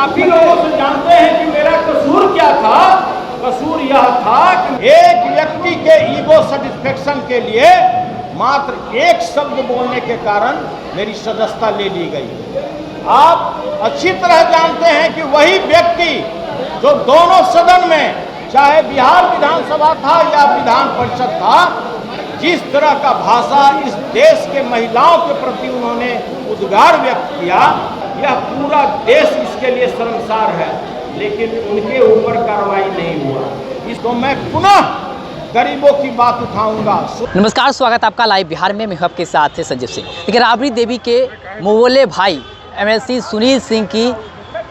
आप ही लोगों से जानते हैं कि मेरा कसूर क्या था। कसूर यह था कि एक व्यक्ति के ईगो सेटिस्फेक्शन के लिए मात्र एक शब्द बोलने के कारण मेरी सदस्यता ले ली गई। आप अच्छी तरह जानते हैं कि वही व्यक्ति जो दोनों सदन में, चाहे बिहार विधानसभा था या विधान परिषद था, जिस तरह का भाषा इस देश के महिलाओं के प्रति उन्होंने उद्गार व्यक्त किया, यह पूरा देश इसके लिए शर्मसार है, लेकिन उनके ऊपर कार्रवाई नहीं हुआ। इसको मैं पुनः गरीबों की बात उठाऊंगा। नमस्कार, स्वागत आपका लाइव बिहार में। मैं आपके साथ है संजीव सिंह। देखिए, राबड़ी देवी के मुवल्ले भाई एमएलसी सुनील सिंह की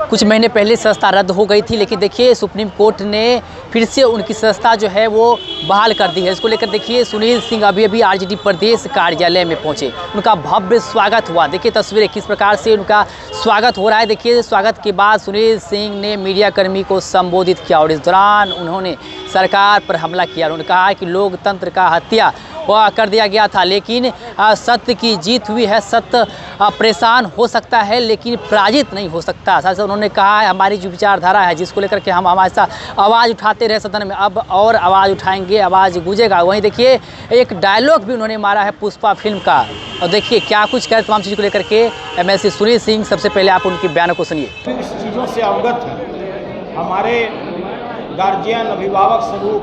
कुछ महीने पहले सदस्यता रद्द हो गई थी, लेकिन देखिए सुप्रीम कोर्ट ने फिर से उनकी सदस्यता जो है वो बहाल कर दी है। इसको लेकर देखिए सुनील सिंह अभी आरजेडी प्रदेश कार्यालय में पहुंचे, उनका भव्य स्वागत हुआ। देखिए तस्वीरें किस प्रकार से उनका स्वागत हो रहा है। देखिए स्वागत के बाद सुनील सिंह ने मीडिया कर्मी को संबोधित किया और इस दौरान उन्होंने सरकार पर हमला किया। उन्होंने कहा कि लोकतंत्र का हत्या कर दिया गया था, लेकिन सत्य की जीत हुई है। सत्य परेशान हो सकता है लेकिन पराजित नहीं हो सकता। साथ उन्होंने कहा है हमारी जो विचारधारा है, जिसको लेकर के हम हमेशा आवाज़ उठाते रहे सदन में, अब और आवाज़ उठाएंगे, आवाज़ गूंजेगा। वहीं देखिए एक डायलॉग भी उन्होंने मारा है पुष्पा फिल्म का, और देखिए क्या कुछ कह तमाम चीज़ों को लेकर के एमएलसी सुनील सिंह। सबसे पहले आप उनके बयानों को सुनिए। इस चीज़ों से अवगत है। हमारे गार्जियन, अभिभावक स्वरूप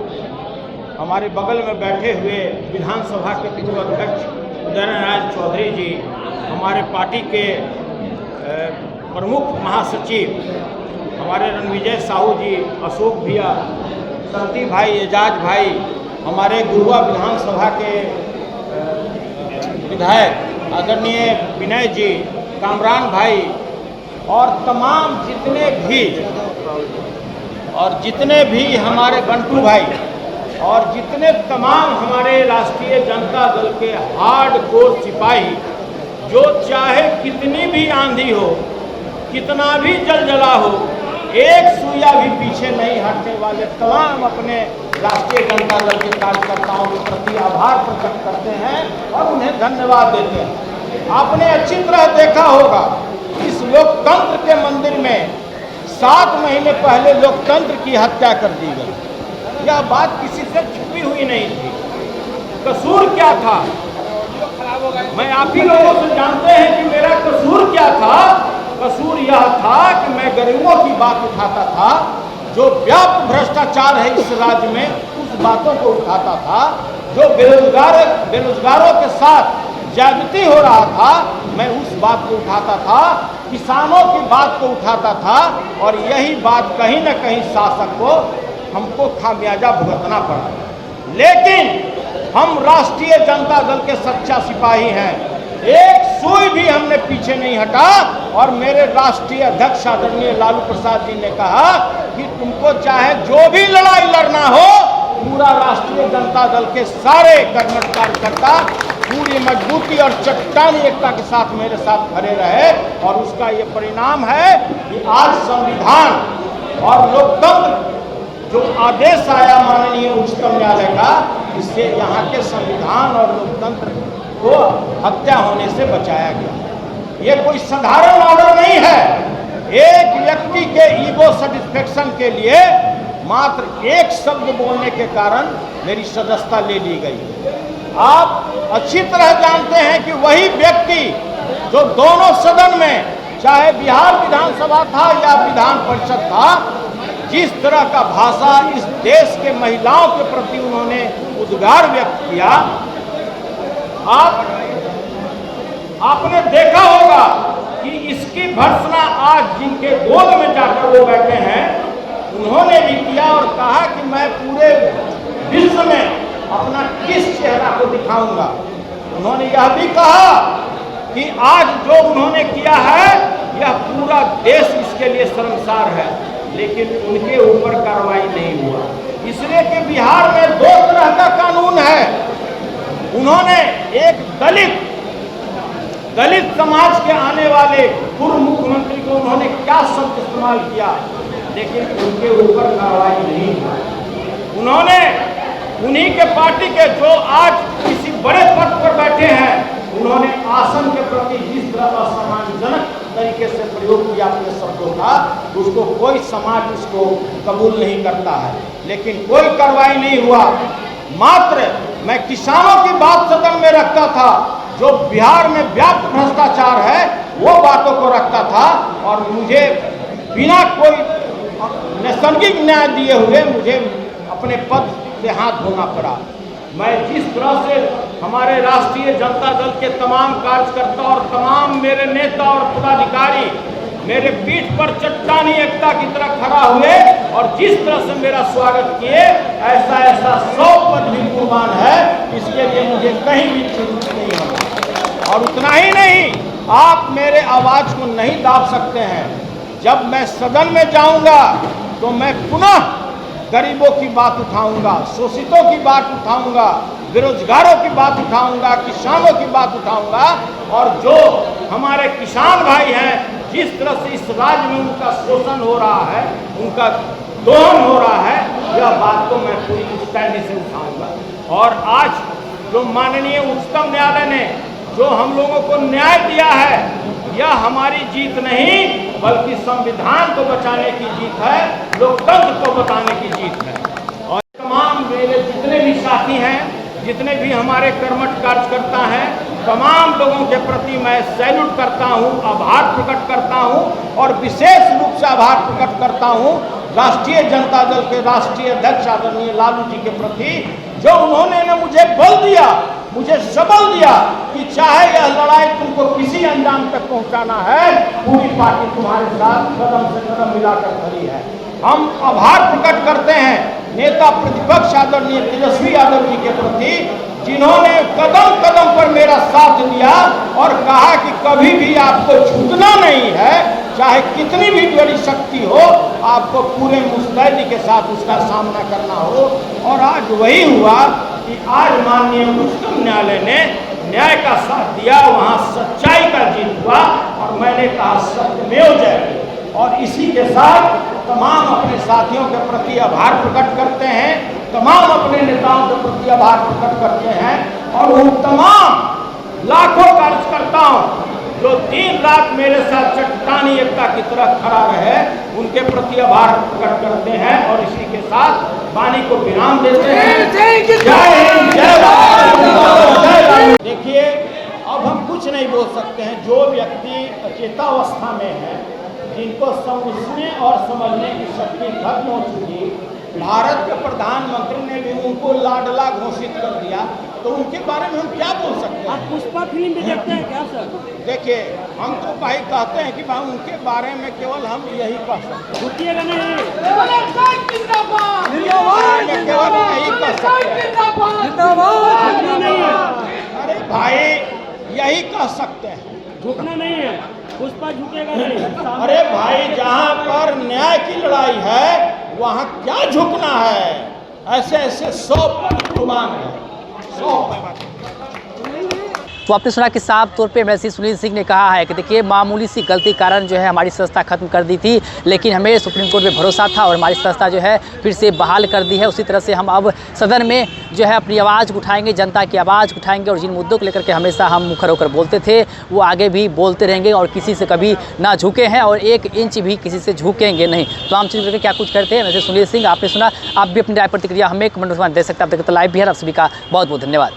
हमारे बगल में बैठे हुए विधानसभा के पूर्व अध्यक्ष उदय नारायण चौधरी जी, हमारे पार्टी के प्रमुख महासचिव हमारे रणविजय साहू जी, अशोक भैया, शक्ति भाई, एजाज भाई, हमारे गुरुआ विधानसभा के विधायक आदरणीय विनय जी, कामरान भाई, और तमाम जितने भी हमारे बंटू भाई और जितने तमाम हमारे राष्ट्रीय जनता दल के हार्डकोर सिपाही, जो चाहे कितनी भी आंधी हो, कितना भी जलजला हो, एक सुइया भी पीछे नहीं हटने वाले तमाम अपने राष्ट्रीय जनता दल के कार्यकर्ताओं के प्रति आभार प्रकट करते हैं और उन्हें धन्यवाद देते हैं। आपने अच्छी तरह देखा होगा इस लोकतंत्र के मंदिर में 7 महीने पहले लोकतंत्र की हत्या कर दी गई। यह बात किसी से छुपी हुई नहीं थी। कसूर क्या था? मैं आप ही लोगों से जानते हैं कि मेरा कसूर क्या था। कसूर यह था कि मैं गरीबों की बात उठाता था, जो व्यापक भ्रष्टाचार है इस राज्य में उस बातों को उठाता था, जो बेरोजगारों के साथ ज्यादती हो रहा था मैं उस बात को उठाता था, किसानों की बात को उठाता था, और यही बात कहीं न कहीं शासक को हमको खामियाजा भुगतना पड़ा। लेकिन हम राष्ट्रीय जनता दल के सच्चा सिपाही हैं, एक सुई भी हमने पीछे नहीं हटा। और मेरे राष्ट्रीय अध्यक्ष आदरणीय लालू प्रसाद जी ने कहा कि तुमको चाहे जो भी लड़ाई लड़ना हो, पूरा राष्ट्रीय जनता दल के सारे कर्मठ कार्यकर्ता पूरी मजबूती और चट्टानी एकता के साथ मेरे साथ खड़े रहे, और उसका ये परिणाम है कि आज संविधान और लोकतंत्र जो आदेश आया माननीय उच्चतम न्यायालय का, इससे यहाँ के संविधान और लोकतंत्र को हत्या होने से बचाया गया। ये कोई साधारण ऑर्डर नहीं है। एक व्यक्ति के ईगो सेटिस्फेक्शन के लिए मात्र एक शब्द बोलने के कारण मेरी सदस्यता ले ली गई। आप अच्छी तरह जानते हैं कि वही व्यक्ति जो दोनों सदन में, चाहे बिहार विधानसभा था या विधान परिषद था, जिस तरह का भाषा इस देश के महिलाओं के प्रति उन्होंने उद्गार व्यक्त किया, आपने देखा होगा कि इसकी भर्त्सना आज जिनके गोद में जाकर वो बैठे हैं उन्होंने भी किया, और कहा कि मैं पूरे विश्व में अपना किस चेहरा को दिखाऊंगा। उन्होंने यह भी कहा कि आज जो उन्होंने किया है यह पूरा देश इसके लिए शर्मसार है, लेकिन उनके ऊपर कार्रवाई नहीं हुआ। इसलिए कि बिहार में 2 तरह का कानून है। उन्होंने एक दलित समाज के आने वाले पूर्व मुख्यमंत्री को उन्होंने क्या शब्द इस्तेमाल किया, लेकिन उनके ऊपर कार्रवाई नहीं हुई। उन्होंने उन्हीं के पार्टी के जो आज किसी बड़े पद पर बैठे हैं, उन्होंने आसन के प्रति जिस तरह असम्मानजनक तरीके से प्रयोग किया अपने शब्दों का, उसको कोई समाज उसको कबूल नहीं करता है। लेकिन कोई कार्रवाई नहीं हुआ। मात्र मैं किसानों की बात सदन में रखता था, जो बिहार में व्याप्त भ्रष्टाचार है वो बातों को रखता था, और मुझे बिना कोई नैसर्गिक न्याय दिए हुए मुझे अपने पद से हाथ धोना पड़ा। मैं जिस तरह से हमारे राष्ट्रीय जनता दल के तमाम कार्यकर्ता और तमाम मेरे नेता और पदाधिकारी मेरे पीठ पर चट्टानी एकता की तरह खड़ा हुए और जिस तरह से मेरा स्वागत किए, ऐसा 100 पद भी कुर्बान है, इसके लिए मुझे कहीं भी चिंतित नहीं होना। और उतना ही नहीं, आप मेरे आवाज को नहीं दाब सकते हैं। जब मैं सदन में जाऊंगा तो मैं पुनः गरीबों की बात उठाऊंगा, शोषितों की बात उठाऊंगा, बेरोजगारों की बात उठाऊंगा, किसानों की बात उठाऊंगा। और जो हमारे किसान भाई हैं, जिस तरह से इस राज्य में उनका शोषण हो रहा है, उनका दोहन हो रहा है, यह बात को मैं पूरी मुस्तैदी से उठाऊंगा। और आज जो माननीय उच्चतम न्यायालय ने जो हम लोगों को न्याय दिया है, यह हमारी जीत नहीं बल्कि संविधान को बचाने की जीत है, लोकतंत्र को बचाने की जीत है। और तमाम मेरे जितने भी साथी हैं, जितने भी हमारे कर्मठ कार्यकर्ता हैं, तमाम लोगों के प्रति मैं सैल्यूट करता हूं, आभार प्रकट करता हूं, और विशेष रूप से आभार प्रकट करता हूं राष्ट्रीय जनता दल के राष्ट्रीय अध्यक्ष आदरणीय लालू जी के प्रति, जो उन्होंने न मुझे बल दिया, मुझे सबल दिया कि चाहे यह लड़ाई तुमको किसी अंजाम तक पहुंचाना है, पूरी पार्टी तुम्हारे साथ कदम से कदम मिलाकर खड़ी है। हम आभार प्रकट करते हैं नेता प्रतिपक्ष आदरणीय तेजस्वी यादव जी के प्रति, जिन्होंने कदम कदम पर मेरा साथ दिया और कहा कि कभी भी आपको झुकना नहीं है, चाहे कितनी भी बड़ी शक्ति हो, आपको पूरे मुस्तैदी के साथ उसका सामना करना हो। और आज वही हुआ कि आज माननीय उच्चतम न्यायालय ने न्याय का साथ दिया, वहाँ सच्चाई का जीत हुआ, और मैंने कहा सत्यमेव जयते। और इसी के साथ तमाम अपने साथियों के प्रति आभार प्रकट करते हैं, तमाम अपने नेताओं के प्रति आभार प्रकट करते हैं, और उन तमाम लाखों कार्यकर्ताओं जो दिन रात मेरे साथ चट्टानी एकता की तरह खड़ा रहे, उनके प्रति आभार प्रकट करते हैं। और इसी के साथ वाणी को विराम देते हैं। जय हिंद, जय भारत। देखिए, अब हम कुछ नहीं बोल सकते हैं। जो व्यक्ति अचेतावस्था में है, जिनको समझने और समझने की शक्ति खत्म हो चुकी, भारत के प्रधानमंत्री ने भी उनको लाडला घोषित कर दिया, तो उनके बारे में हम क्या बोल सकते हैं? आप पुष्पा फिल्म भी देखते हैं क्या सर? देखिए, हम तो भाई कहते हैं कि भाई उनके बारे में केवल हम यही कह सकते हैं, केवल यही कह सकते हैं। अरे भाई, यही कह सकते हैं, झुकना नहीं है, पुष्पा झुकेगा नहीं। अरे भाई, जहाँ पर न्याय की लड़ाई है वहाँ क्या झुकना है? ऐसे ऐसे 100 कुर्बान है, 100। तो आपने सुना कि साफ तौर पे एमएलसी सुनील सिंह ने कहा है कि देखिए, मामूली सी गलती कारण जो है हमारी संस्था खत्म कर दी थी, लेकिन हमें सुप्रीम कोर्ट में भरोसा था और हमारी संस्था जो है फिर से बहाल कर दी है। उसी तरह से हम अब सदन में जो है अपनी आवाज़ उठाएंगे, जनता की आवाज़ उठाएंगे, और जिन मुद्दों को लेकर के हमेशा हम मुखर होकर बोलते थे वो आगे भी बोलते रहेंगे, और किसी से कभी ना झुके हैं और 1 इंच भी किसी से झुकेंगे नहीं। तो आम चीज़ करके क्या कुछ करते हैं वैसे सुनील सिंह, आपने सुना, आप भी अपनी राय प्रतिक्रिया हमें कमेंट में दे सकते हैं। आप देखते लाइव बिहार, आप सभी का बहुत बहुत धन्यवाद।